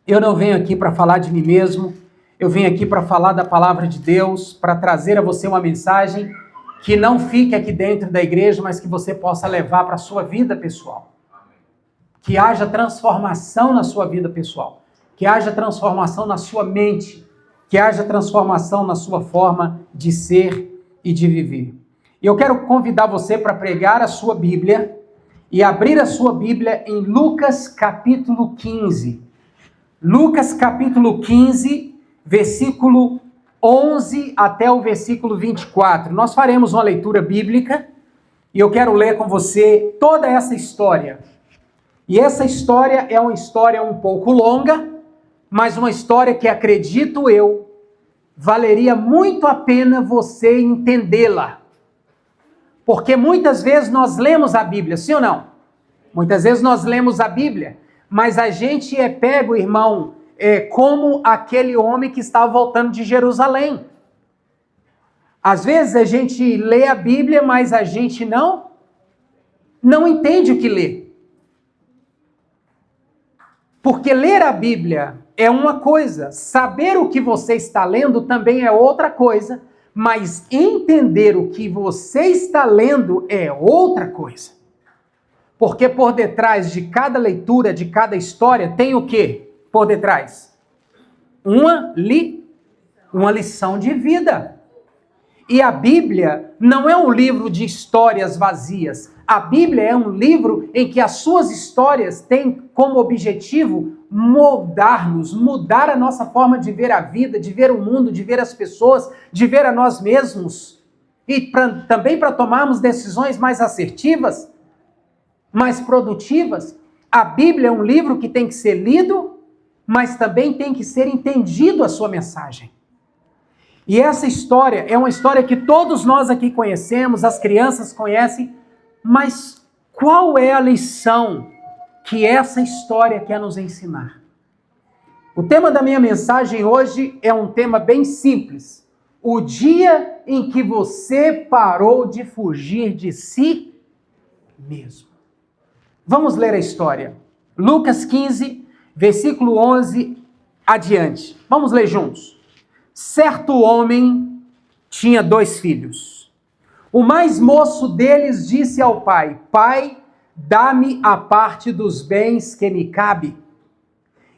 Eu não venho aqui para falar de mim mesmo, eu venho aqui para falar da palavra de Deus, para trazer a você uma mensagem que não fique aqui dentro da igreja, mas que você possa levar para a sua vida pessoal. Que haja transformação na sua vida pessoal, que haja transformação na sua mente, que haja transformação na sua forma de ser e de viver. E eu quero convidar você para pregar a sua Bíblia e abrir a sua Bíblia em Lucas capítulo 15. Lucas capítulo 15, versículo 11 até o versículo 24. Nós faremos uma leitura bíblica e eu quero ler com você toda essa história. E essa história é uma história um pouco longa, mas uma história que, acredito eu, valeria muito a pena você entendê-la. Porque muitas vezes nós lemos a Bíblia, sim ou não? Muitas vezes nós lemos a Bíblia, mas a gente é pego, irmão, como aquele homem que estava voltando de Jerusalém. Às vezes a gente lê a Bíblia, mas a gente não entende o que lê. Porque ler a Bíblia é uma coisa, saber o que você está lendo também é outra coisa, mas entender o que você está lendo é outra coisa. Porque por detrás de cada leitura, de cada história, tem o quê? Por detrás? Uma lição de vida. E a Bíblia não é um livro de histórias vazias. A Bíblia é um livro em que as suas histórias têm como objetivo moldarmos, mudar a nossa forma de ver a vida, de ver o mundo, de ver as pessoas, de ver a nós mesmos. E também para tomarmos decisões mais assertivas, mais produtivas. A Bíblia é um livro que tem que ser lido, mas também tem que ser entendido a sua mensagem. E essa história é uma história que todos nós aqui conhecemos, as crianças conhecem, mas qual é a lição que essa história quer nos ensinar? O tema da minha mensagem hoje é um tema bem simples. O dia em que você parou de fugir de si mesmo. Vamos ler a história. Lucas 15, versículo 11 adiante. Vamos ler juntos. Certo homem tinha 2 filhos. O mais moço deles disse ao pai: Pai, dá-me a parte dos bens que me cabe.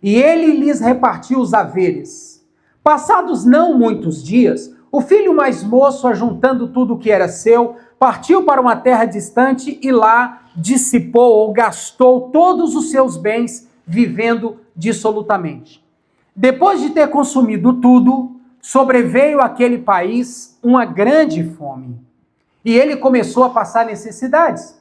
E ele lhes repartiu os haveres. Passados não muitos dias, o filho mais moço, ajuntando tudo o que era seu, partiu para uma terra distante e lá dissipou ou gastou todos os seus bens, vivendo dissolutamente. Depois de ter consumido tudo, sobreveio àquele país uma grande fome. E ele começou a passar necessidades.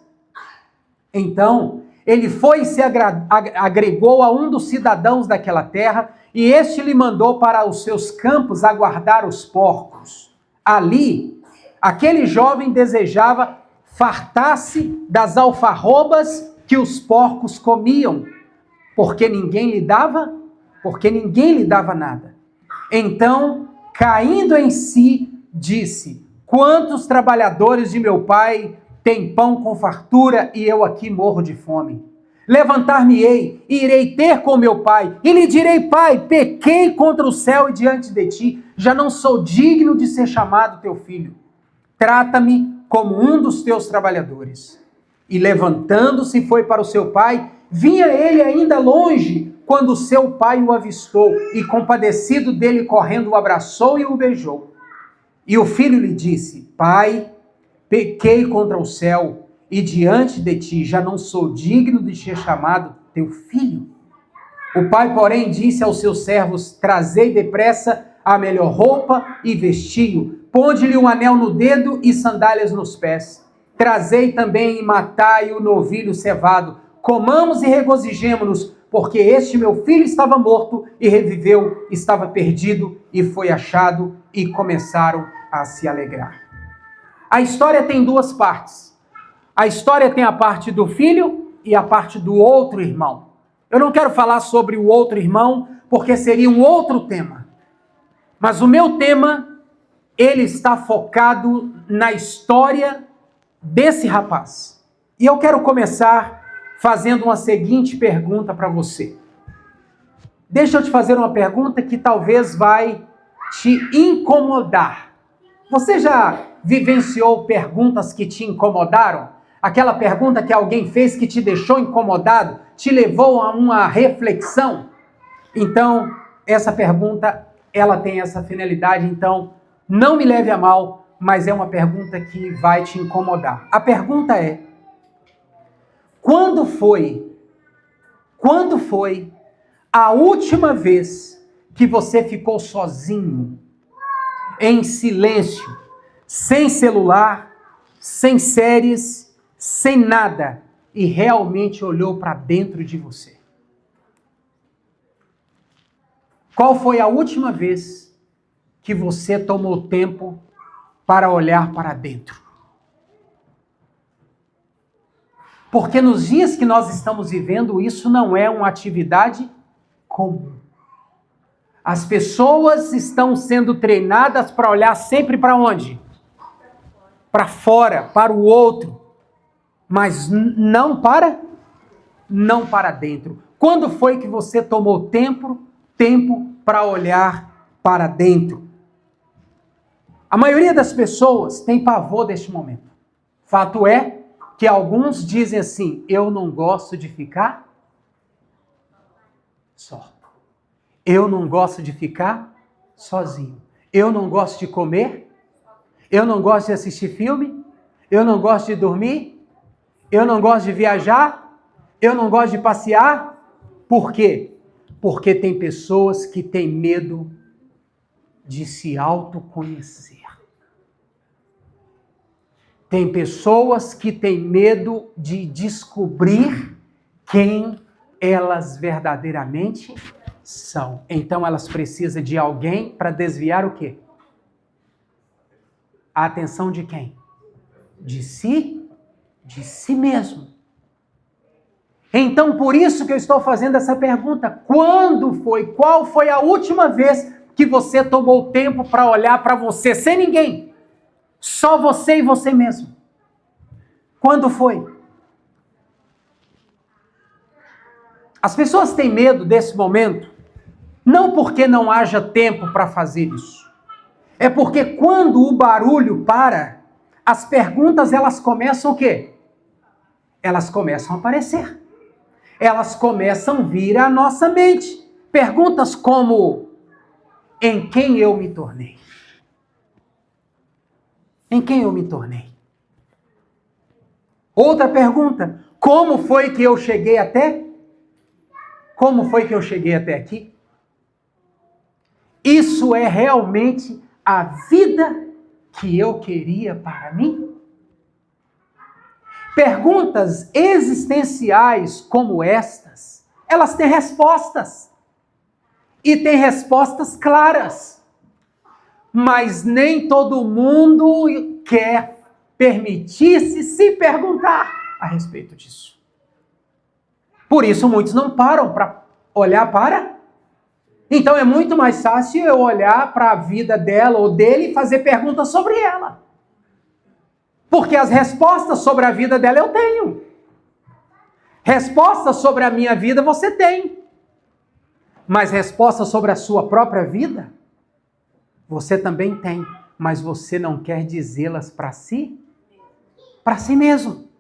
Então, ele foi e se agregou a um dos cidadãos daquela terra, e este lhe mandou para os seus campos aguardar os porcos. Ali, aquele jovem desejava fartar-se das alfarrobas que os porcos comiam, porque ninguém lhe dava nada. Então, caindo em si, disse: Quantos trabalhadores de meu pai têm pão com fartura e eu aqui morro de fome? Levantar-me-ei e irei ter com meu pai, e lhe direi: Pai, pequei contra o céu e diante de ti, já não sou digno de ser chamado teu filho. Trata-me como um dos teus trabalhadores. E levantando-se foi para o seu pai. Vinha ele ainda longe, quando seu pai o avistou, e compadecido dele correndo, o abraçou e o beijou. E o filho lhe disse: Pai, pequei contra o céu e diante de ti, já não sou digno de ser chamado teu filho. O pai, porém, disse aos seus servos: Trazei depressa a melhor roupa e vestiu, ponde-lhe um anel no dedo e sandálias nos pés. Trazei também e matai o novilho cevado. Comamos e regozijemo-nos, porque este meu filho estava morto e reviveu, estava perdido e foi achado, e começaram a se alegrar. A história tem 2 partes. A história tem a parte do filho e a parte do outro irmão. Eu não quero falar sobre o outro irmão, porque seria um outro tema. Mas o meu tema, ele está focado na história desse rapaz. E eu quero começar fazendo uma seguinte pergunta para você. Deixa eu te fazer uma pergunta que talvez vai te incomodar. Você já vivenciou perguntas que te incomodaram? Aquela pergunta que alguém fez que te deixou incomodado, te levou a uma reflexão? Então, essa pergunta, ela tem essa finalidade, então não me leve a mal, mas é uma pergunta que vai te incomodar. A pergunta é: quando foi a última vez que você ficou sozinho, em silêncio, sem celular, sem séries, sem nada, e realmente olhou para dentro de você? Qual foi a última vez que você tomou tempo para olhar para dentro? Porque nos dias que nós estamos vivendo, isso não é uma atividade comum. As pessoas estão sendo treinadas para olhar sempre para onde? Para fora, para o outro, mas não para dentro. Quando foi que você tomou tempo para olhar para dentro? A maioria das pessoas tem pavor deste momento. Fato é que alguns dizem assim: eu não gosto de ficar só. Eu não gosto de ficar sozinho. Eu não gosto de comer. Eu não gosto de assistir filme. Eu não gosto de dormir. Eu não gosto de viajar. Eu não gosto de passear. Por quê? Porque tem pessoas que têm medo de se autoconhecer. Tem pessoas que têm medo de descobrir quem elas verdadeiramente são. Então elas precisam de alguém para desviar o quê? A atenção de quem? De si mesmo. Então por isso que eu estou fazendo essa pergunta. Qual foi a última vez que você tomou tempo para olhar para você sem ninguém? Só você e você mesmo. Quando foi? As pessoas têm medo desse momento, não porque não haja tempo para fazer isso. É porque quando o barulho para, as perguntas elas começam o quê? Elas começam a aparecer. Elas começam a vir à nossa mente. Perguntas como: em quem eu me tornei? Em quem eu me tornei? Outra pergunta: como foi que eu cheguei até? Como foi que eu cheguei até aqui? Isso é realmente a vida que eu queria para mim? Perguntas existenciais como estas, elas têm respostas. E têm respostas claras. Mas nem todo mundo quer permitir-se se perguntar a respeito disso. Por isso muitos não param para olhar para. Então é muito mais fácil eu olhar para a vida dela ou dele e fazer perguntas sobre ela. Porque as respostas sobre a vida dela eu tenho. Respostas sobre a minha vida você tem. Mas respostas sobre a sua própria vida você também tem, mas você não quer dizê-las para si mesmo.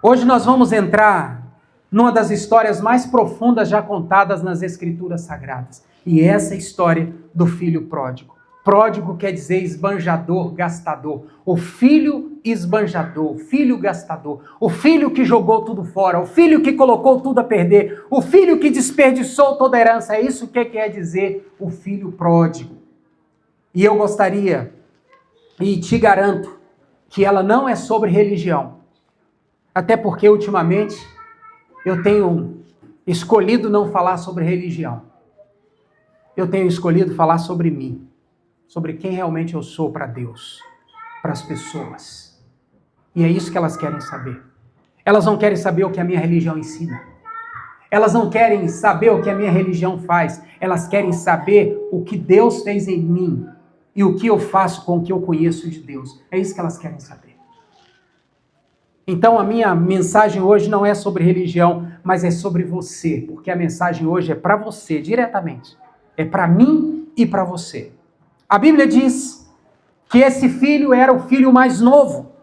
Hoje nós vamos entrar numa das histórias mais profundas já contadas nas Escrituras Sagradas. E essa é a história do filho pródigo. Pródigo quer dizer esbanjador, gastador. O filho esbanjador, o filho gastador. O filho que jogou tudo fora, o filho que colocou tudo a perder, o filho que desperdiçou toda a herança. É isso que quer dizer o filho pródigo. E eu gostaria, e te garanto, que ela não é sobre religião. Até porque ultimamente eu tenho escolhido não falar sobre religião. Eu tenho escolhido falar sobre mim. Sobre quem realmente eu sou para Deus, para as pessoas. E é isso que elas querem saber. Elas não querem saber o que a minha religião ensina. Elas não querem saber o que a minha religião faz. Elas querem saber o que Deus fez em mim e o que eu faço com o que eu conheço de Deus. É isso que elas querem saber. Então a minha mensagem hoje não é sobre religião, mas é sobre você, porque a mensagem hoje é para você diretamente. É para mim e para você. A Bíblia diz que esse filho era o filho mais novo.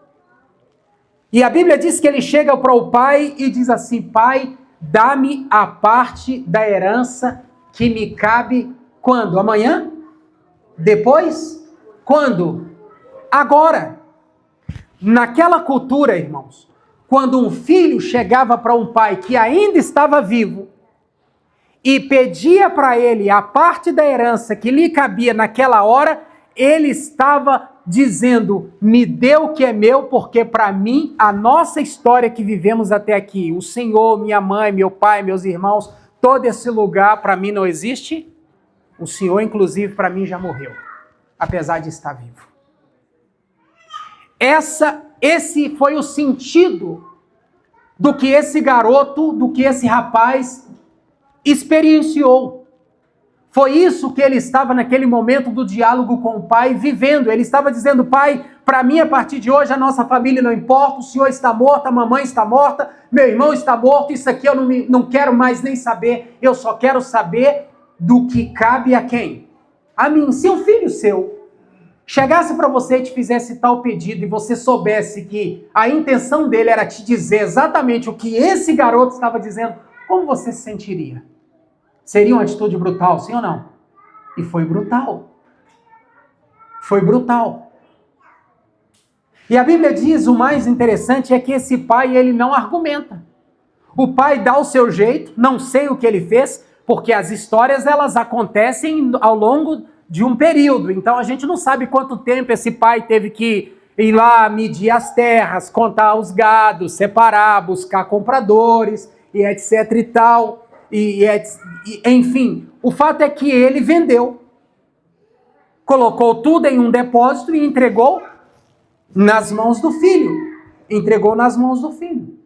E a Bíblia diz que ele chega para o pai e diz assim: pai, dá-me a parte da herança que me cabe quando? Amanhã? Depois? Quando? Agora. Naquela cultura, irmãos, quando um filho chegava para um pai que ainda estava vivo e pedia para ele a parte da herança que lhe cabia naquela hora, ele estava dizendo: me dê o que é meu, porque para mim, a nossa história que vivemos até aqui, o Senhor, minha mãe, meu pai, meus irmãos, todo esse lugar para mim não existe. O Senhor, inclusive, para mim já morreu, apesar de estar vivo. Esse foi o sentido do que esse garoto, do que esse rapaz experienciou. Foi isso que ele estava naquele momento do diálogo com o pai vivendo. Ele estava dizendo: pai, para mim a partir de hoje a nossa família não importa, o senhor está morto, a mamãe está morta, meu irmão está morto, isso aqui eu não quero mais nem saber, eu só quero saber do que cabe a quem? A mim. Se um filho seu chegasse para você e te fizesse tal pedido e você soubesse que a intenção dele era te dizer exatamente o que esse garoto estava dizendo, como você se sentiria? Seria uma atitude brutal, sim ou não? E foi brutal. Foi brutal. E a Bíblia diz, o mais interessante é que esse pai, ele não argumenta. O pai dá o seu jeito, não sei o que ele fez, porque as histórias, elas acontecem ao longo de um período. Então a gente não sabe quanto tempo esse pai teve que ir lá medir as terras, contar os gados, separar, buscar compradores, e etc e tal. Enfim, o fato é que ele vendeu, colocou tudo em um depósito e entregou nas mãos do filho. Entregou nas mãos do filho.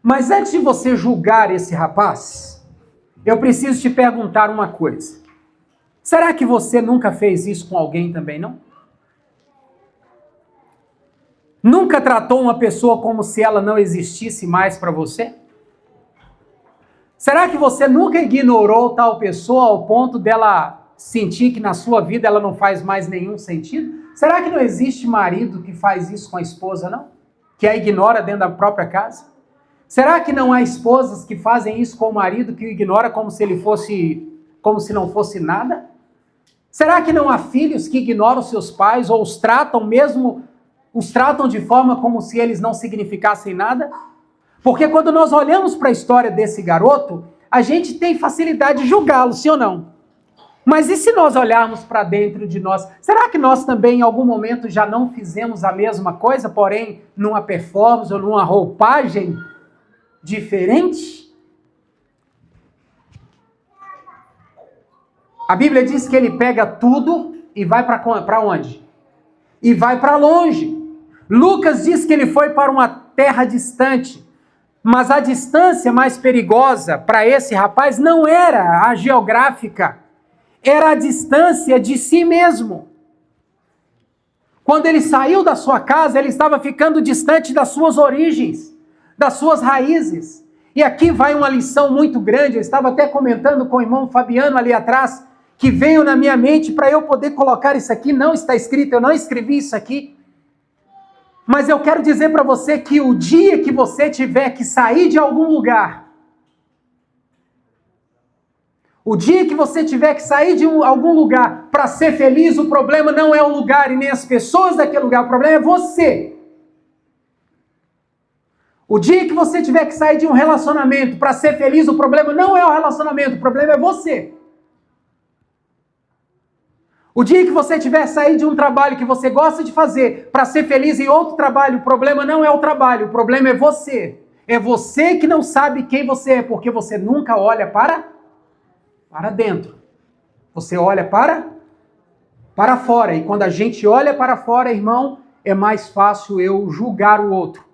Mas antes de você julgar esse rapaz, eu preciso te perguntar uma coisa. Será que você nunca fez isso com alguém também, não? Nunca tratou uma pessoa como se ela não existisse mais para você? Será que você nunca ignorou tal pessoa ao ponto dela sentir que na sua vida ela não faz mais nenhum sentido? Será que não existe marido que faz isso com a esposa, não? Que a ignora dentro da própria casa? Será que não há esposas que fazem isso com o marido, que o ignora como se não fosse nada? Será que não há filhos que ignoram seus pais ou os tratam de forma como se eles não significassem nada? Porque quando nós olhamos para a história desse garoto, a gente tem facilidade de julgá-lo, sim ou não? Mas e se nós olharmos para dentro de nós? Será que nós também em algum momento já não fizemos a mesma coisa, porém numa performance ou numa roupagem diferente? A Bíblia diz que ele pega tudo e vai para onde? E vai para longe. Lucas diz que ele foi para uma terra distante. Mas a distância mais perigosa para esse rapaz não era a geográfica, era a distância de si mesmo. Quando ele saiu da sua casa, ele estava ficando distante das suas origens, das suas raízes. E aqui vai uma lição muito grande, eu estava até comentando com o irmão Fabiano ali atrás, que veio na minha mente para eu poder colocar isso aqui, não está escrito, eu não escrevi isso aqui. Mas eu quero dizer para você que o dia que você tiver que sair de algum lugar, o dia que você tiver que sair de algum lugar para ser feliz, o problema não é o lugar e nem as pessoas daquele lugar, o problema é você. O dia que você tiver que sair de um relacionamento para ser feliz, o problema não é o relacionamento, o problema é você. O dia que você tiver que sair de um trabalho que você gosta de fazer para ser feliz em outro trabalho, o problema não é o trabalho, o problema é você. É você que não sabe quem você é, porque você nunca olha para dentro. Você olha para fora. E quando a gente olha para fora, irmão, é mais fácil eu julgar o outro.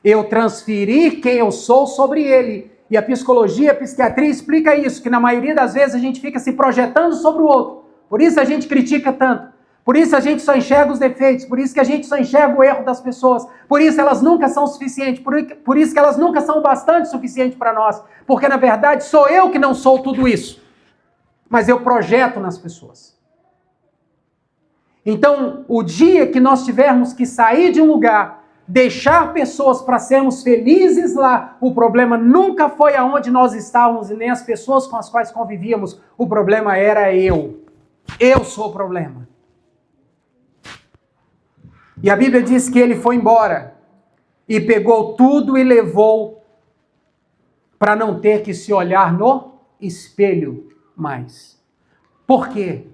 Eu transferir quem eu sou sobre ele. E a psicologia, a psiquiatria explica isso, que na maioria das vezes a gente fica se projetando sobre o outro. Por isso a gente critica tanto. Por isso a gente só enxerga os defeitos, por isso que a gente só enxerga o erro das pessoas, por isso elas nunca são suficientes, por isso que elas nunca são bastante suficientes para nós, porque na verdade sou eu que não sou tudo isso, mas eu projeto nas pessoas. Então, o dia que nós tivermos que sair de um lugar, deixar pessoas para sermos felizes lá, o problema nunca foi aonde nós estávamos e nem as pessoas com as quais convivíamos, o problema era eu. Eu sou o problema. E a Bíblia diz que ele foi embora e pegou tudo e levou para não ter que se olhar no espelho mais. Por quê?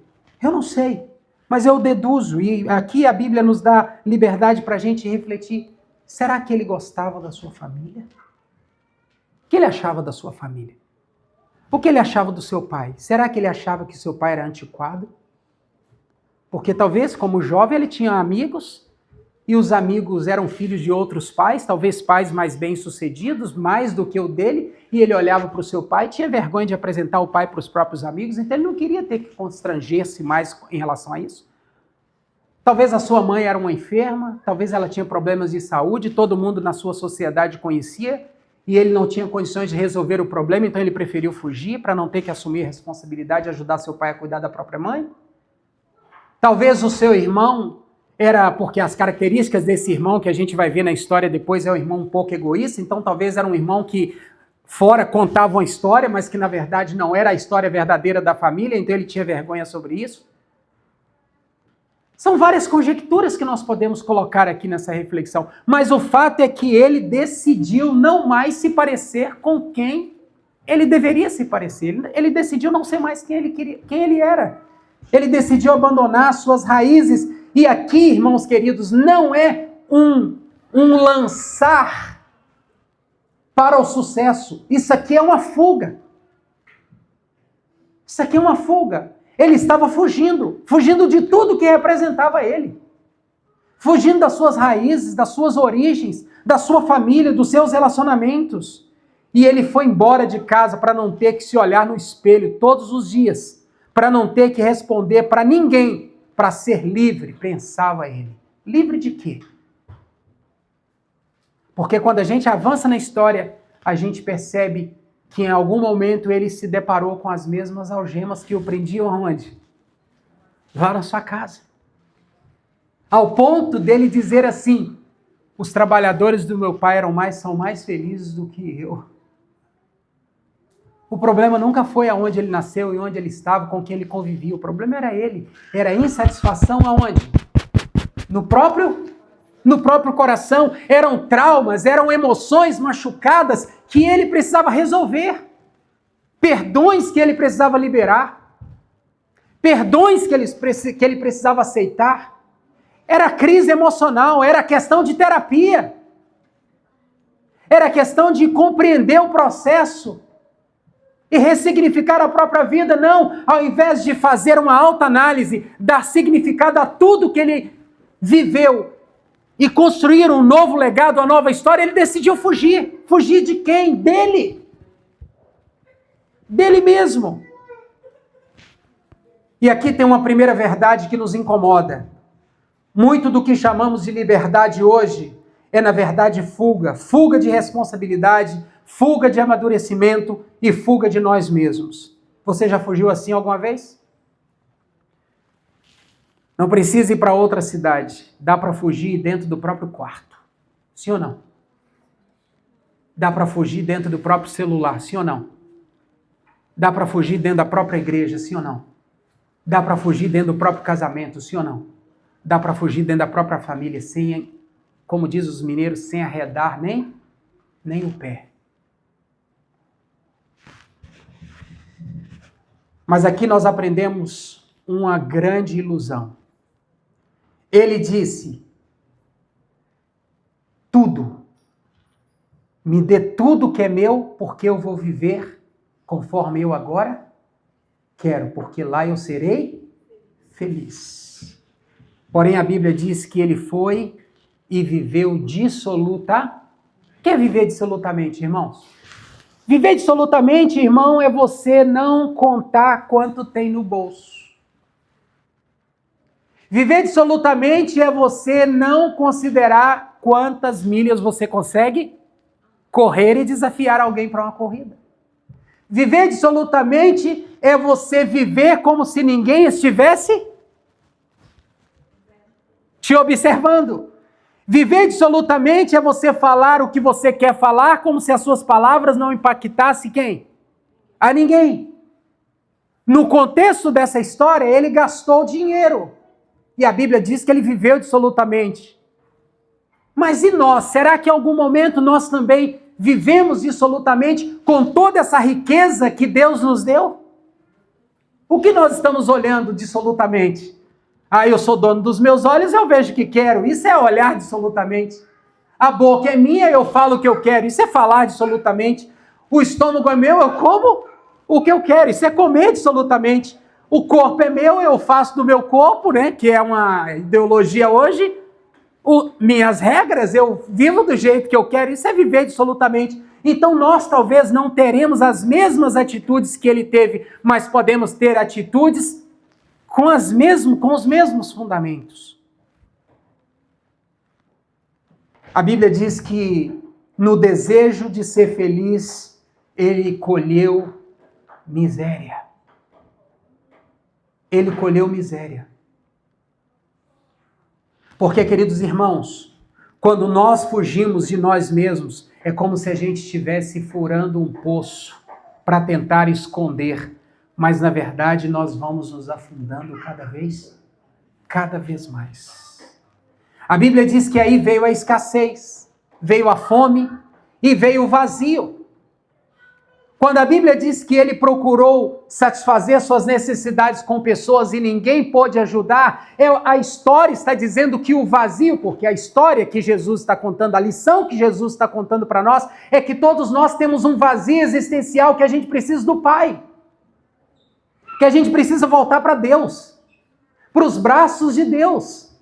Eu não sei, mas eu deduzo, e aqui a Bíblia nos dá liberdade para a gente refletir. Será que ele gostava da sua família? O que ele achava da sua família? O que ele achava do seu pai? Será que ele achava que seu pai era antiquado? Porque talvez, como jovem, ele tinha amigos, e os amigos eram filhos de outros pais, talvez pais mais bem-sucedidos, mais do que o dele, e ele olhava para o seu pai, tinha vergonha de apresentar o pai para os próprios amigos, então ele não queria ter que constranger-se mais em relação a isso. Talvez a sua mãe era uma enferma, talvez ela tinha problemas de saúde, todo mundo na sua sociedade conhecia, e ele não tinha condições de resolver o problema, então ele preferiu fugir para não ter que assumir a responsabilidade de ajudar seu pai a cuidar da própria mãe. Talvez o seu irmão era, porque as características desse irmão que a gente vai ver na história depois é um irmão um pouco egoísta, então talvez era um irmão que fora contava uma história, mas que na verdade não era a história verdadeira da família, então ele tinha vergonha sobre isso. São várias conjecturas que nós podemos colocar aqui nessa reflexão, mas o fato é que ele decidiu não mais se parecer com quem ele deveria se parecer. Ele decidiu não ser mais quem ele era. Ele decidiu abandonar suas raízes. E aqui, irmãos queridos, não é um lançar para o sucesso. Isso aqui é uma fuga. Isso aqui é uma fuga. Ele estava fugindo de tudo que representava ele. Fugindo das suas raízes, das suas origens, da sua família, dos seus relacionamentos. E ele foi embora de casa para não ter que se olhar no espelho todos os dias, para não ter que responder para ninguém, para ser livre, pensava ele. Livre de quê? Porque quando a gente avança na história, a gente percebe que em algum momento ele se deparou com as mesmas algemas que o prendiam aonde? Lá na sua casa. Ao ponto dele dizer assim, os trabalhadores do meu pai são mais felizes do que eu. O problema nunca foi aonde ele nasceu e onde ele estava, com quem ele convivia. O problema era ele. Era insatisfação aonde? No próprio coração. Eram traumas, eram emoções machucadas que ele precisava resolver. Perdões que ele precisava liberar. Perdões que ele precisava aceitar. Era crise emocional, era questão de terapia. Era questão de compreender o processo e ressignificar a própria vida. Não, ao invés de fazer uma autoanálise, dar significado a tudo que ele viveu e construir um novo legado, uma nova história, ele decidiu fugir. Fugir de quem? Dele. Dele mesmo. E aqui tem uma primeira verdade que nos incomoda. Muito do que chamamos de liberdade hoje é, na verdade, fuga. Fuga de responsabilidade, fuga de amadurecimento e fuga de nós mesmos. Você já fugiu assim alguma vez? Não precisa ir para outra cidade. Dá para fugir dentro do próprio quarto. Sim ou não? Dá para fugir dentro do próprio celular. Sim ou não? Dá para fugir dentro da própria igreja. Sim ou não? Dá para fugir dentro do próprio casamento. Sim ou não? Dá para fugir dentro da própria família, sem, como diz os mineiros, sem arredar nem o pé. Mas aqui nós aprendemos uma grande ilusão. Ele disse, tudo, me dê tudo que é meu, porque eu vou viver conforme eu agora quero, porque lá eu serei feliz. Porém, a Bíblia diz que ele foi e viveu dissoluta. O que é viver dissolutamente, irmãos? Viver dissolutamente, irmão, é você não contar quanto tem no bolso. Viver dissolutamente é você não considerar quantas milhas você consegue correr e desafiar alguém para uma corrida. Viver dissolutamente é você viver como se ninguém estivesse te observando. Viver dissolutamente é você falar o que você quer falar como se as suas palavras não impactassem quem? A ninguém. No contexto dessa história, ele gastou dinheiro. E a Bíblia diz que ele viveu dissolutamente. Mas e nós? Será que em algum momento nós também vivemos dissolutamente com toda essa riqueza que Deus nos deu? O que nós estamos olhando dissolutamente? Eu sou dono dos meus olhos, eu vejo o que quero. Isso é olhar dissolutamente. A boca é minha, eu falo o que eu quero. Isso é falar dissolutamente. O estômago é meu, eu como o que eu quero. Isso é comer dissolutamente. O corpo é meu, eu faço do meu corpo, né? Que é uma ideologia hoje. Minhas regras, eu vivo do jeito que eu quero. Isso é viver dissolutamente. Então nós talvez não teremos as mesmas atitudes que ele teve, mas podemos ter atitudes com os mesmos fundamentos. A Bíblia diz que no desejo de ser feliz, ele colheu miséria. Ele colheu miséria. Porque, queridos irmãos, quando nós fugimos de nós mesmos, é como se a gente estivesse furando um poço para tentar esconder. Mas, na verdade, nós vamos nos afundando cada vez mais. A Bíblia diz que aí veio a escassez, veio a fome e veio o vazio. Quando a Bíblia diz que ele procurou satisfazer suas necessidades com pessoas e ninguém pôde ajudar, a história está dizendo que o vazio, porque a história que Jesus está contando, a lição que Jesus está contando para nós, é que todos nós temos um vazio existencial que a gente precisa do Pai. Que a gente precisa voltar para Deus, para os braços de Deus.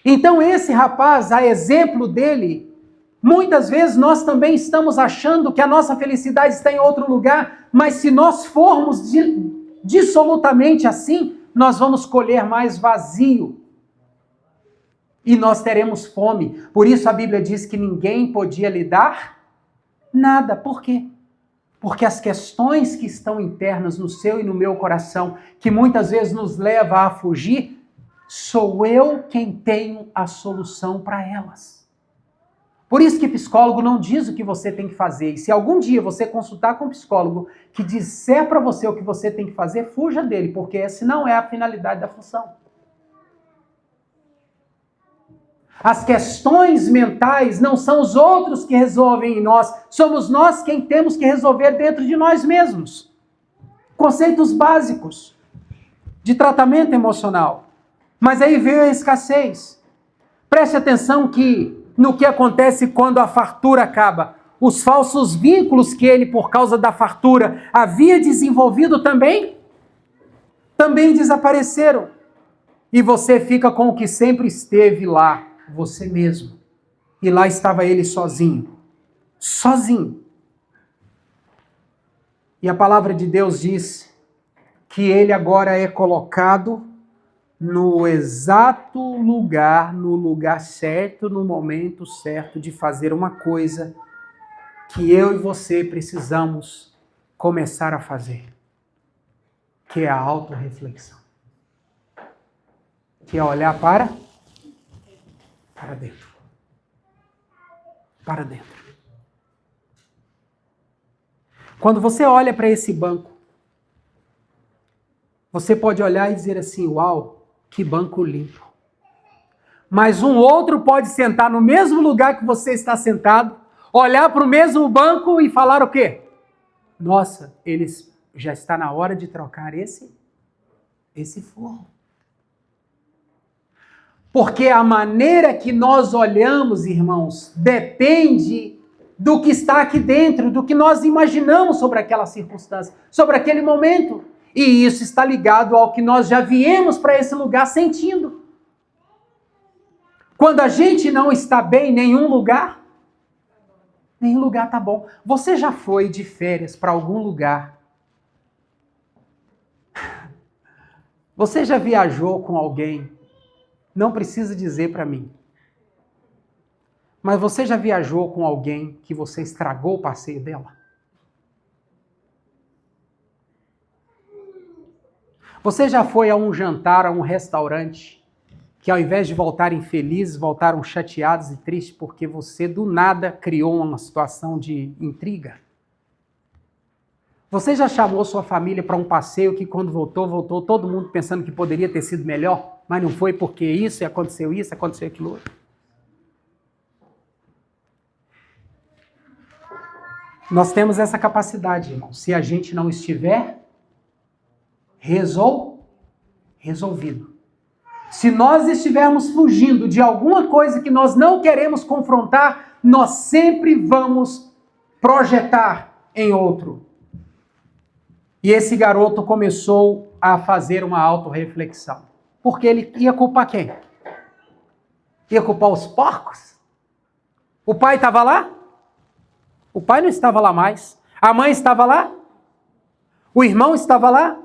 Então esse rapaz, a exemplo dele, muitas vezes nós também estamos achando que a nossa felicidade está em outro lugar, mas se nós formos dissolutamente assim, nós vamos colher mais vazio. E nós teremos fome. Por isso a Bíblia diz que ninguém podia lhe dar nada. Por quê? Porque as questões que estão internas no seu e no meu coração, que muitas vezes nos leva a fugir, sou eu quem tenho a solução para elas. Por isso que psicólogo não diz o que você tem que fazer. E se algum dia você consultar com um psicólogo que disser para você o que você tem que fazer, fuja dele, porque essa não é a finalidade da função. As questões mentais não são os outros que resolvem em nós, somos nós quem temos que resolver dentro de nós mesmos. Conceitos básicos de tratamento emocional. Mas aí veio a escassez. Preste atenção no que acontece quando a fartura acaba. Os falsos vínculos que ele, por causa da fartura, havia desenvolvido também desapareceram. E você fica com o que sempre esteve lá, você mesmo. E lá estava ele sozinho. Sozinho. E a palavra de Deus diz que ele agora é colocado no exato lugar, no lugar certo, no momento certo de fazer uma coisa que eu e você precisamos começar a fazer, que é a autorreflexão, que é olhar para dentro. Para dentro. Quando você olha para esse banco, você pode olhar e dizer assim, uau, que banco limpo. Mas um outro pode sentar no mesmo lugar que você está sentado, olhar para o mesmo banco e falar o quê? Nossa, já está na hora de trocar esse forro. Porque a maneira que nós olhamos, irmãos, depende do que está aqui dentro, do que nós imaginamos sobre aquela circunstância, sobre aquele momento. E isso está ligado ao que nós já viemos para esse lugar sentindo. Quando a gente não está bem em nenhum lugar está bom. Você já foi de férias para algum lugar Você já viajou com alguém? Não precisa dizer para mim. Mas você já viajou com alguém que você estragou o passeio dela? Você já foi a um jantar, a um restaurante, que ao invés de voltarem felizes, voltaram chateados e tristes porque você do nada criou uma situação de intriga? Você já chamou sua família para um passeio que quando voltou todo mundo pensando que poderia ter sido melhor, mas não foi porque isso, aconteceu aquilo outro? Nós temos essa capacidade, irmão. Se a gente não estiver resolvido. Se nós estivermos fugindo de alguma coisa que nós não queremos confrontar, nós sempre vamos projetar em outro. E esse garoto começou a fazer uma autorreflexão. Porque ele ia culpar quem? Ia culpar os porcos? O pai estava lá? O pai não estava lá mais. A mãe estava lá? O irmão estava lá?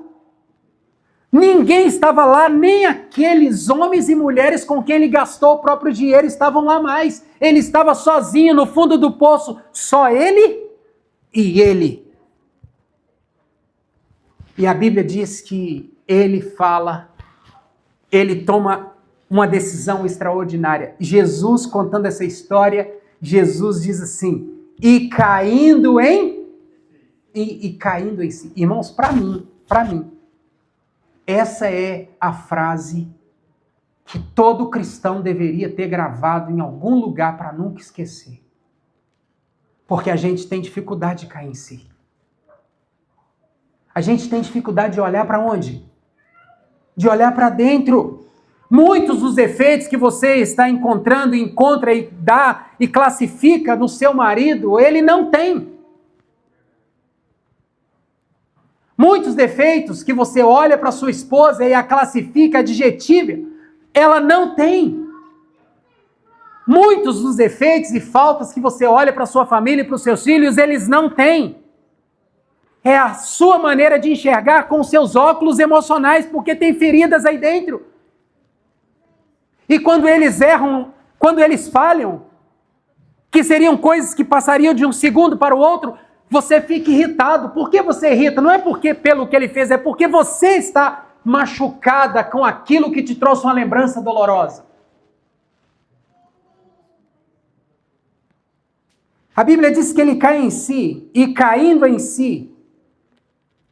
Ninguém estava lá, nem aqueles homens e mulheres com quem ele gastou o próprio dinheiro estavam lá mais. Ele estava sozinho no fundo do poço, só ele e ele. E a Bíblia diz que ele toma uma decisão extraordinária. Jesus, contando essa história, Jesus diz assim, e caindo em si. Irmãos, para mim, essa é a frase que todo cristão deveria ter gravado em algum lugar para nunca esquecer. Porque a gente tem dificuldade de cair em si. A gente tem dificuldade de olhar para onde? De olhar para dentro. Muitos dos defeitos que você está encontrando, encontra e dá e classifica no seu marido, ele não tem. Muitos defeitos que você olha para sua esposa e a classifica, adjetiva, ela não tem. Muitos dos defeitos e faltas que você olha para sua família e para os seus filhos, eles não têm. É a sua maneira de enxergar com seus óculos emocionais, porque tem feridas aí dentro. E quando eles erram, quando eles falham, que seriam coisas que passariam de um segundo para o outro, você fica irritado. Por que você irrita? Não é porque pelo que ele fez, é porque você está machucada com aquilo que te trouxe uma lembrança dolorosa. A Bíblia diz que ele cai em si, e caindo em si,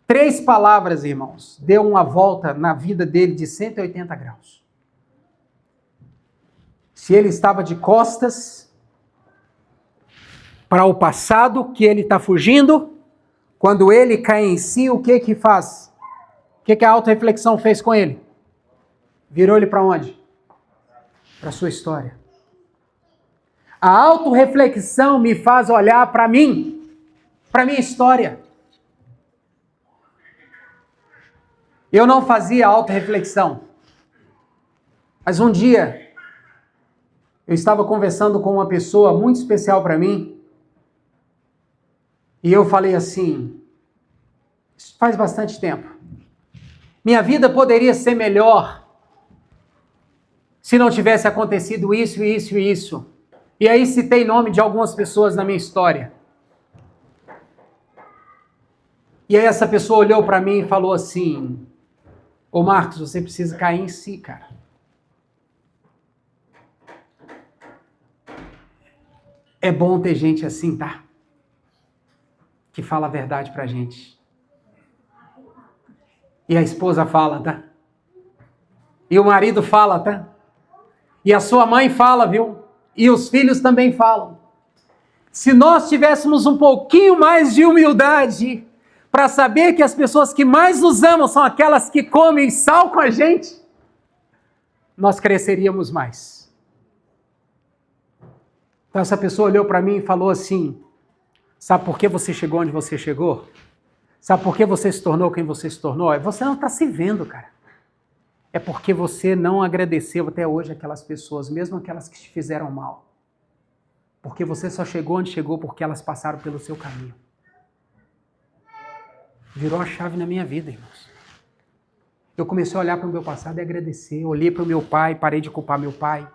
3 palavras, irmãos, deu uma volta na vida dele de 180 graus. Se ele estava de costas para o passado que ele está fugindo, quando ele cai em si, o que faz? O que a autorreflexão fez com ele? Virou ele para onde? Para a sua história. A autorreflexão me faz olhar para mim, para a minha história. Eu não fazia autorreflexão, mas um dia eu estava conversando com uma pessoa muito especial para mim, e eu falei assim, isso faz bastante tempo, minha vida poderia ser melhor se não tivesse acontecido isso, isso e isso. E aí citei nome de algumas pessoas na minha história. E aí essa pessoa olhou para mim e falou assim, ô Marcos, você precisa cair em si, cara. É bom ter gente assim, tá? Que fala a verdade pra gente. E a esposa fala, tá? E o marido fala, tá? E a sua mãe fala, viu? E os filhos também falam. Se nós tivéssemos um pouquinho mais de humildade para saber que as pessoas que mais nos amam são aquelas que comem sal com a gente, nós cresceríamos mais. Então essa pessoa olhou para mim e falou assim, sabe por que você chegou onde você chegou? Sabe por que você se tornou quem você se tornou? Você não está se vendo, cara. É porque você não agradeceu até hoje aquelas pessoas, mesmo aquelas que te fizeram mal. Porque você só chegou onde chegou porque elas passaram pelo seu caminho. Virou a chave na minha vida, irmãos. Eu comecei a olhar para o meu passado e agradecer. Olhei para o meu pai, parei de culpar meu pai.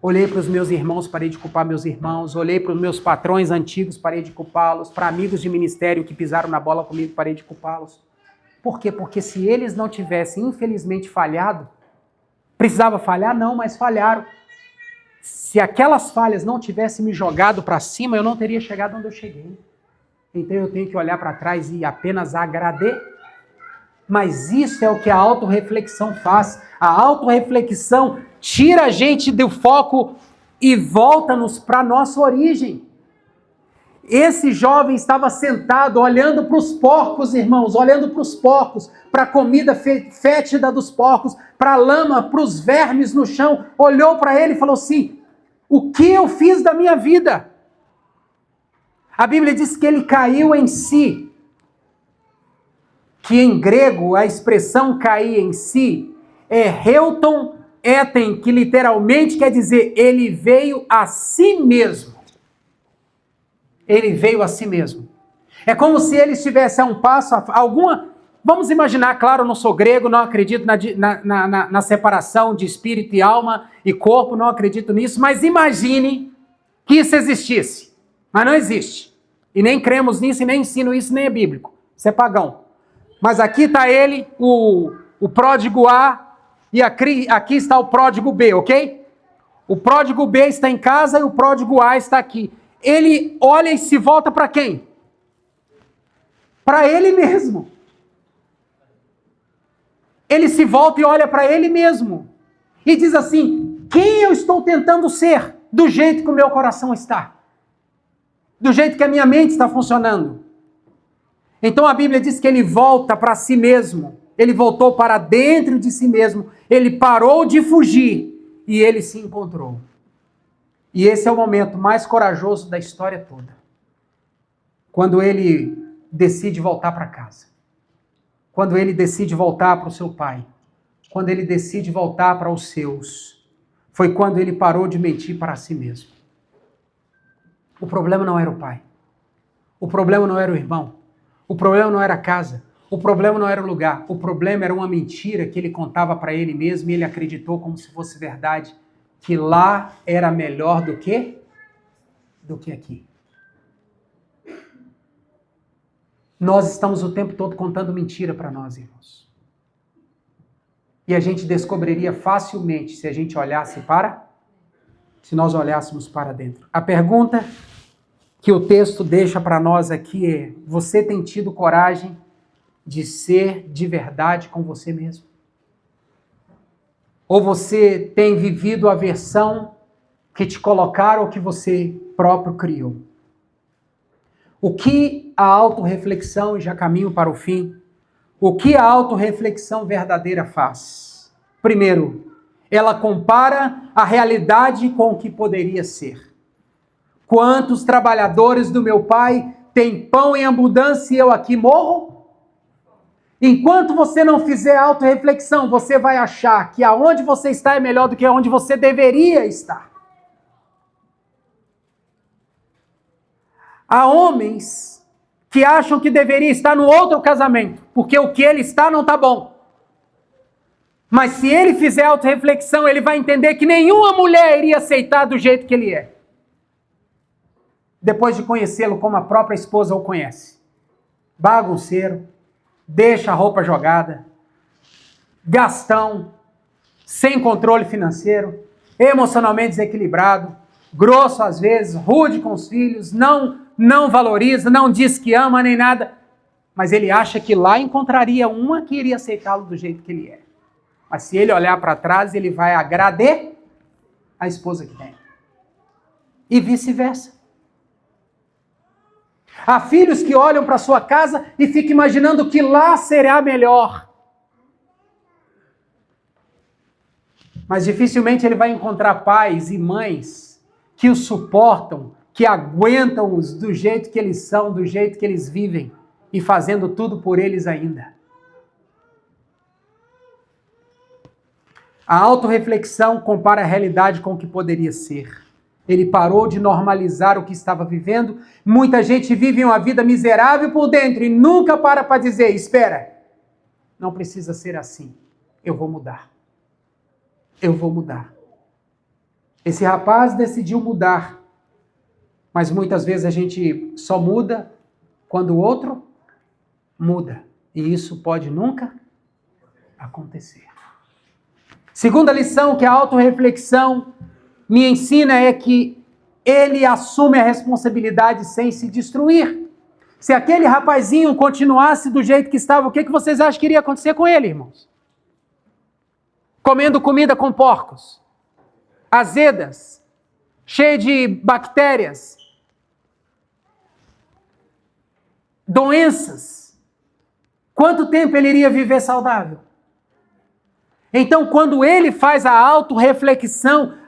Olhei para os meus irmãos, parei de culpar meus irmãos. Olhei para os meus patrões antigos, parei de culpá-los. Para amigos de ministério que pisaram na bola comigo, parei de culpá-los. Por quê? Porque se eles não tivessem, infelizmente, falhado, precisava falhar? Não, mas falharam. Se aquelas falhas não tivessem me jogado para cima, eu não teria chegado onde eu cheguei. Então eu tenho que olhar para trás e apenas agradecer. Mas isso é o que a autorreflexão faz. A autorreflexão tira a gente do foco e volta-nos para a nossa origem. Esse jovem estava sentado olhando para os porcos, irmãos, olhando para os porcos, para a comida fétida dos porcos, para a lama, para os vermes no chão. Olhou para ele e falou assim: o que eu fiz da minha vida? A Bíblia diz que ele caiu em si. Que em grego a expressão cair em si é heuton eten, que literalmente quer dizer ele veio a si mesmo. Ele veio a si mesmo. É como se ele estivesse a um passo, vamos imaginar, claro, eu não sou grego, não acredito na separação de espírito e alma e corpo, não acredito nisso, mas imagine que isso existisse. Mas não existe. E nem cremos nisso, e nem ensino isso, nem é bíblico. Isso é pagão. Mas aqui está ele, o pródigo A, e aqui está o pródigo B, ok? O pródigo B está em casa e o pródigo A está aqui. Ele olha e se volta para quem? Para ele mesmo. Ele se volta e olha para ele mesmo. E diz assim: quem eu estou tentando ser? Do jeito que o meu coração está. Do jeito que a minha mente está funcionando. Então a Bíblia diz que ele volta para si mesmo. Ele voltou para dentro de si mesmo. Ele parou de fugir e ele se encontrou. E esse é o momento mais corajoso da história toda. Quando ele decide voltar para casa. Quando ele decide voltar para o seu pai. Quando ele decide voltar para os seus. Foi quando ele parou de mentir para si mesmo. O problema não era o pai. O problema não era o irmão. O problema não era a casa. O problema não era o lugar. O problema era uma mentira que ele contava para ele mesmo e ele acreditou como se fosse verdade. Que lá era melhor do que aqui. Nós estamos o tempo todo contando mentira para nós, irmãos. E a gente descobriria facilmente se a gente se nós olhássemos para dentro. A pergunta que o texto deixa para nós aqui é: você tem tido coragem de ser de verdade com você mesmo? Ou você tem vivido a versão que te colocaram ou que você próprio criou? O que a autorreflexão, e já caminho para o fim, o que a autorreflexão verdadeira faz? Primeiro, ela compara a realidade com o que poderia ser. Quantos trabalhadores do meu pai têm pão em abundância e eu aqui morro? Enquanto você não fizer autorreflexão, você vai achar que aonde você está é melhor do que aonde você deveria estar. Há homens que acham que deveria estar no outro casamento, porque o que ele está não está bom. Mas se ele fizer autorreflexão, ele vai entender que nenhuma mulher iria aceitar do jeito que ele é. Depois de conhecê-lo como a própria esposa o conhece. Bagunceiro, deixa a roupa jogada, gastão, sem controle financeiro, emocionalmente desequilibrado, grosso às vezes, rude com os filhos, não valoriza, não diz que ama nem nada, mas ele acha que lá encontraria uma que iria aceitá-lo do jeito que ele é. Mas se ele olhar para trás, ele vai agradar a esposa que tem. E vice-versa. Há filhos que olham para sua casa e ficam imaginando que lá será melhor. Mas dificilmente ele vai encontrar pais e mães que o suportam, que aguentam-os do jeito que eles são, do jeito que eles vivem e fazendo tudo por eles ainda. A autorreflexão compara a realidade com o que poderia ser. Ele parou de normalizar o que estava vivendo. Muita gente vive uma vida miserável por dentro e nunca para dizer: espera, não precisa ser assim. Eu vou mudar. Eu vou mudar. Esse rapaz decidiu mudar. Mas muitas vezes a gente só muda quando o outro muda. E isso pode nunca acontecer. Segunda lição que a autorreflexão me ensina é que ele assume a responsabilidade sem se destruir. Se aquele rapazinho continuasse do jeito que estava, o que vocês acham que iria acontecer com ele, irmãos? Comendo comida com porcos, azedas, cheia de bactérias, doenças. Quanto tempo ele iria viver saudável? Então, quando ele faz a autorreflexão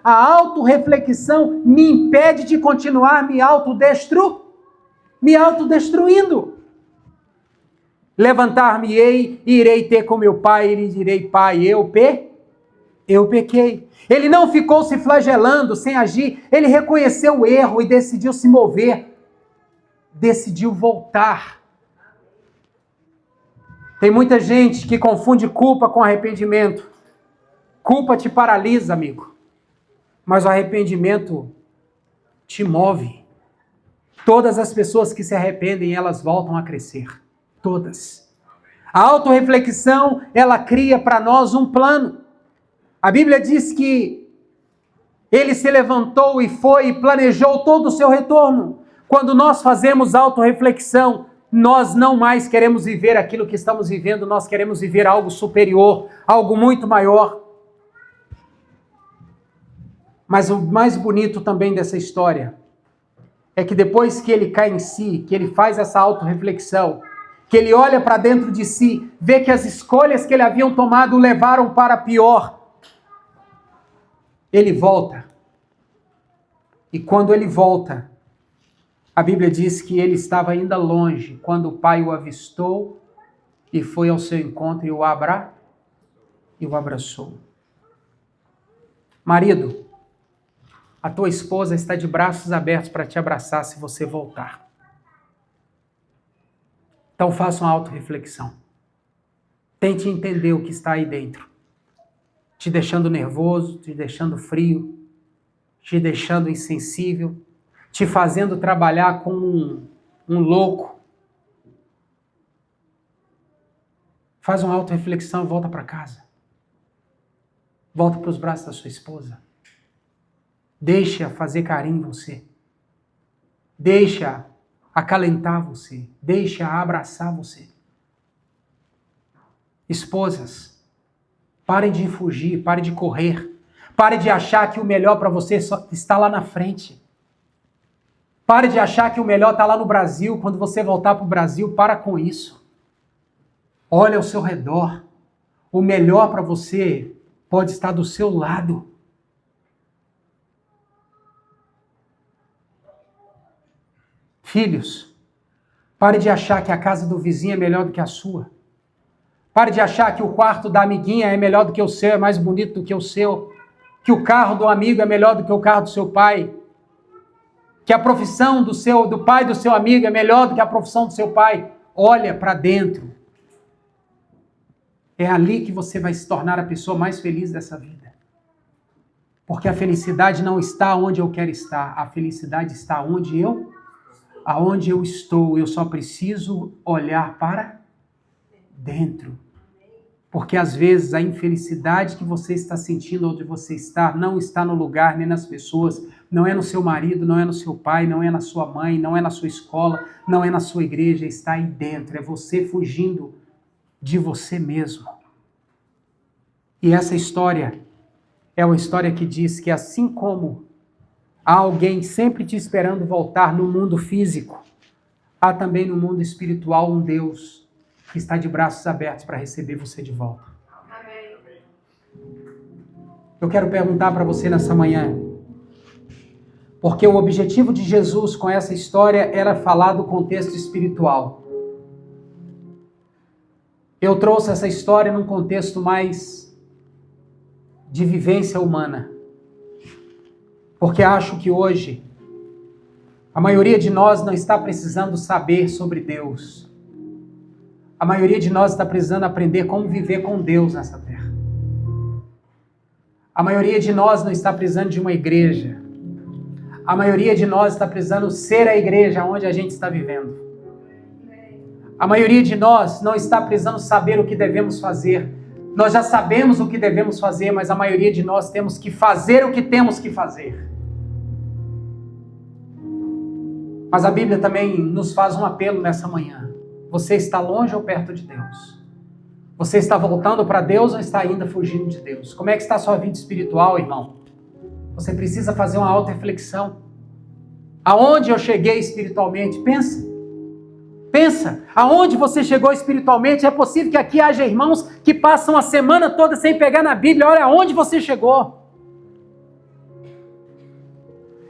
me impede de continuar me autodestruindo. Levantar-me-ei e irei ter com meu pai, e lhe direi: pai, eu pequei. Ele não ficou se flagelando, sem agir, ele reconheceu o erro e decidiu se mover, decidiu voltar. Tem muita gente que confunde culpa com arrependimento. Culpa te paralisa, amigo, mas o arrependimento te move. Todas as pessoas que se arrependem, elas voltam a crescer. Todas. A autorreflexão, ela cria para nós um plano. A Bíblia diz que ele se levantou e foi e planejou todo o seu retorno. Quando nós fazemos autorreflexão, nós não mais queremos viver aquilo que estamos vivendo, nós queremos viver algo superior, algo muito maior. Mas o mais bonito também dessa história é que depois que ele cai em si, que ele faz essa autorreflexão, que ele olha para dentro de si, vê que as escolhas que ele havia tomado o levaram para pior, ele volta. E quando ele volta, a Bíblia diz que ele estava ainda longe, quando o pai o avistou e foi ao seu encontro e o abraçou. Marido, a tua esposa está de braços abertos para te abraçar se você voltar. Então faça uma autorreflexão. Tente entender o que está aí dentro. Te deixando nervoso, te deixando frio, te deixando insensível, te fazendo trabalhar como um louco. Faz uma autorreflexão e volta para casa. Volta para os braços da sua esposa. Deixa fazer carinho em você. Deixa acalentar você. Deixa abraçar você. Esposas, parem de fugir, parem de correr. Parem de achar que o melhor para você só está lá na frente. Pare de achar que o melhor está lá no Brasil. Quando você voltar para o Brasil, para com isso. Olha ao seu redor. O melhor para você pode estar do seu lado. Filhos, pare de achar que a casa do vizinho é melhor do que a sua. Pare de achar que o quarto da amiguinha é melhor do que o seu, é mais bonito do que o seu. Que o carro do amigo é melhor do que o carro do seu pai. Que a profissão do pai do seu amigo é melhor do que a profissão do seu pai. Olha para dentro. É ali que você vai se tornar a pessoa mais feliz dessa vida. Porque a felicidade não está onde eu quero estar. A felicidade está onde eu estou. Eu só preciso olhar para dentro. Porque às vezes a infelicidade que você está sentindo onde você está, não está no lugar nem nas pessoas, não é no seu marido, não é no seu pai, não é na sua mãe, não é na sua escola, não é na sua igreja, está aí dentro. É você fugindo de você mesmo. E essa história é uma história que diz que assim como há alguém sempre te esperando voltar no mundo físico, há também no mundo espiritual um Deus que está de braços abertos para receber você de volta. Amém. Eu quero perguntar para você nessa manhã, porque o objetivo de Jesus com essa história era falar do contexto espiritual. Eu trouxe essa história num contexto mais de vivência humana, porque acho que hoje a maioria de nós não está precisando saber sobre Deus. A maioria de nós está precisando aprender como viver com Deus nessa terra. A maioria de nós não está precisando de uma igreja. A maioria de nós está precisando ser a igreja onde a gente está vivendo. A maioria de nós não está precisando saber o que devemos fazer. Nós já sabemos o que devemos fazer, mas a maioria de nós temos que fazer o que temos que fazer. Mas a Bíblia também nos faz um apelo nessa manhã. Você está longe ou perto de Deus? Você está voltando para Deus ou está ainda fugindo de Deus? Como é que está a sua vida espiritual, irmão? Você precisa fazer uma auto-reflexão. Aonde eu cheguei espiritualmente? Pensa. Aonde você chegou espiritualmente? É possível que aqui haja irmãos que passam a semana toda sem pegar na Bíblia. Olha aonde você chegou.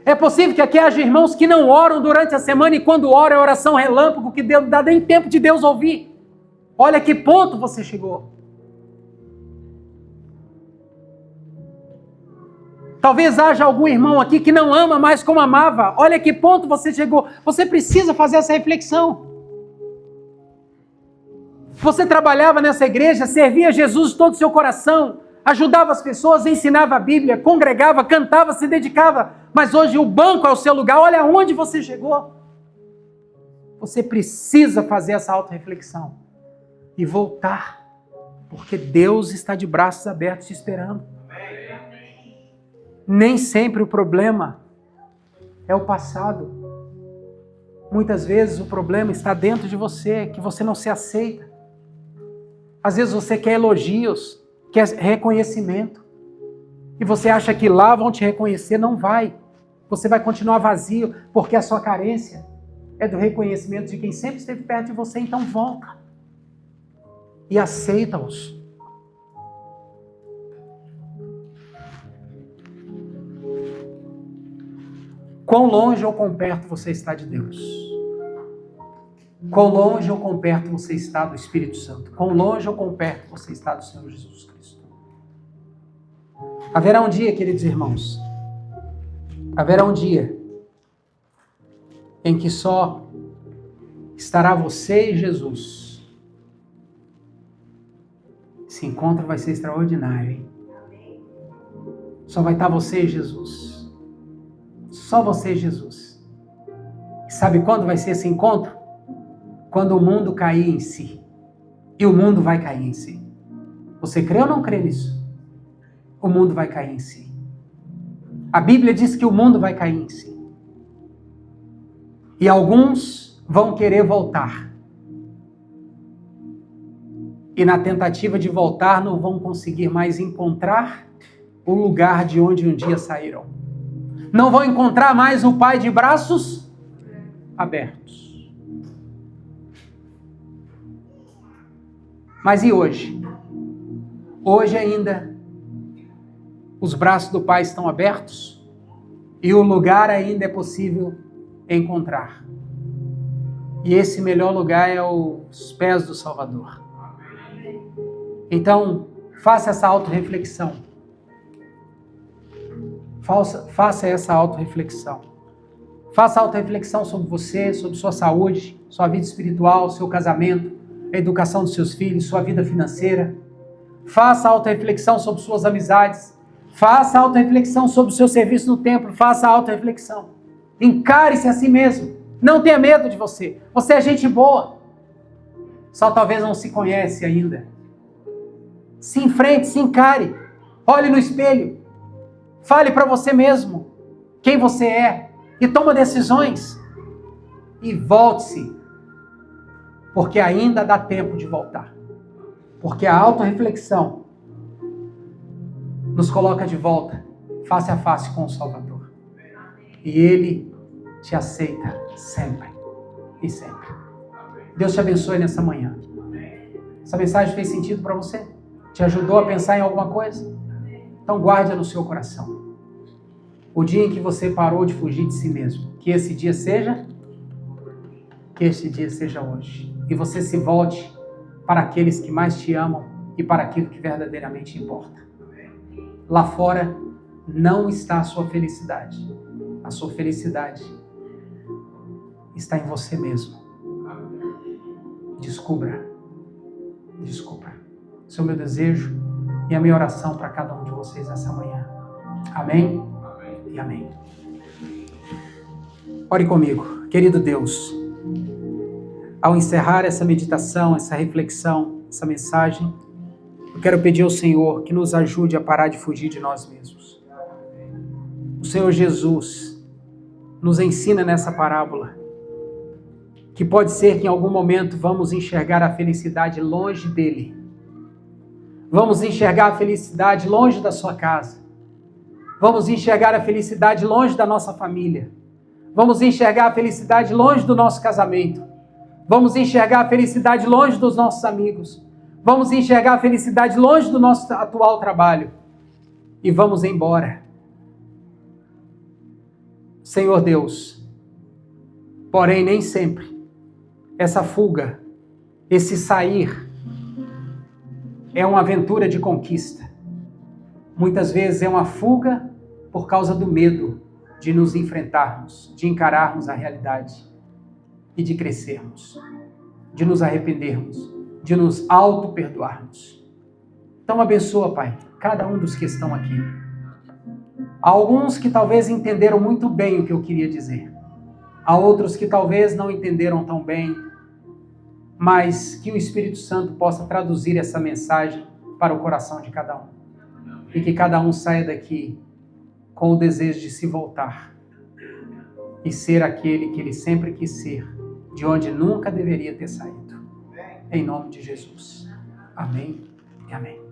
É possível que aqui haja irmãos que não oram durante a semana e quando oram é oração relâmpago que não dá nem tempo de Deus ouvir. Olha que ponto você chegou. Talvez haja algum irmão aqui que não ama mais como amava. Olha que ponto você chegou. Você precisa fazer essa reflexão. Você trabalhava nessa igreja, servia Jesus de todo o seu coração, ajudava as pessoas, ensinava a Bíblia, congregava, cantava, se dedicava. Mas hoje o banco é o seu lugar. Olha aonde você chegou. Você precisa fazer essa auto-reflexão e voltar, porque Deus está de braços abertos te esperando. Nem sempre o problema é o passado. Muitas vezes o problema está dentro de você, que você não se aceita. Às vezes você quer elogios, quer reconhecimento, e você acha que lá vão te reconhecer. Não vai. Você vai continuar vazio, porque a sua carência é do reconhecimento de quem sempre esteve perto de você. Então volta e aceita-os. Quão longe ou quão perto você está de Deus? Quão longe ou quão perto você está do Espírito Santo? Quão longe ou quão perto você está do Senhor Jesus Cristo? Haverá um dia, queridos irmãos, haverá um dia em que só estará você e Jesus. Esse encontro vai ser extraordinário, hein? Só vai estar você e Jesus. Só você e Jesus. E sabe quando vai ser esse encontro? Quando o mundo cair em si. E o mundo vai cair em si. Você crê ou não crê nisso? O mundo vai cair em si. A Bíblia diz que o mundo vai cair em si. E alguns vão querer voltar. E na tentativa de voltar não vão conseguir mais encontrar o lugar de onde um dia saíram. Não vão encontrar mais o Pai de braços abertos. Mas e hoje? Hoje ainda os braços do Pai estão abertos e o lugar ainda é possível encontrar. E esse melhor lugar é os pés do Salvador. Então, faça essa autorreflexão. Faça essa autorreflexão. Faça autorreflexão sobre você, sobre sua saúde, sua vida espiritual, seu casamento, a educação dos seus filhos, sua vida financeira. Faça autorreflexão sobre suas amizades. Faça autorreflexão sobre o seu serviço no templo. Faça autorreflexão. Encare-se a si mesmo. Não tenha medo de você. Você é gente boa. Só talvez não se conhece ainda. Se enfrente, se encare. Olhe no espelho. Fale para você mesmo quem você é. E toma decisões. E volte-se. Porque ainda dá tempo de voltar. Porque a autorreflexão nos coloca de volta, face a face com o Salvador. E Ele te aceita sempre e sempre. Deus te abençoe nessa manhã. Essa mensagem fez sentido para você? Te ajudou a pensar em alguma coisa? Então guarde-a no seu coração. O dia em que você parou de fugir de si mesmo. Que esse dia seja hoje. E você se volte para aqueles que mais te amam e para aquilo que verdadeiramente importa. Lá fora não está a sua felicidade. A sua felicidade está em você mesmo. Descubra desculpa. Esse é o meu desejo e a minha oração para cada um de vocês nessa manhã. Amém? Amém. E amém. Ore comigo. Querido Deus, ao encerrar essa meditação, essa reflexão, essa mensagem, eu quero pedir ao Senhor que nos ajude a parar de fugir de nós mesmos. O Senhor Jesus nos ensina nessa parábola que pode ser que em algum momento vamos enxergar a felicidade longe dele. Vamos enxergar a felicidade longe da sua casa. Vamos enxergar a felicidade longe da nossa família. Vamos enxergar a felicidade longe do nosso casamento. Vamos enxergar a felicidade longe dos nossos amigos. Vamos enxergar a felicidade longe do nosso atual trabalho. E vamos embora. Senhor Deus, porém nem sempre essa fuga, esse sair, é uma aventura de conquista. Muitas vezes é uma fuga por causa do medo de nos enfrentarmos, de encararmos a realidade e de crescermos, de nos arrependermos, de nos auto-perdoarmos. Então abençoa, Pai, cada um dos que estão aqui. Há alguns que talvez entenderam muito bem o que eu queria dizer. Há outros que talvez não entenderam tão bem, mas que o Espírito Santo possa traduzir essa mensagem para o coração de cada um. E que cada um saia daqui com o desejo de se voltar e ser aquele que ele sempre quis ser, de onde nunca deveria ter saído. Em nome de Jesus. Amém e amém.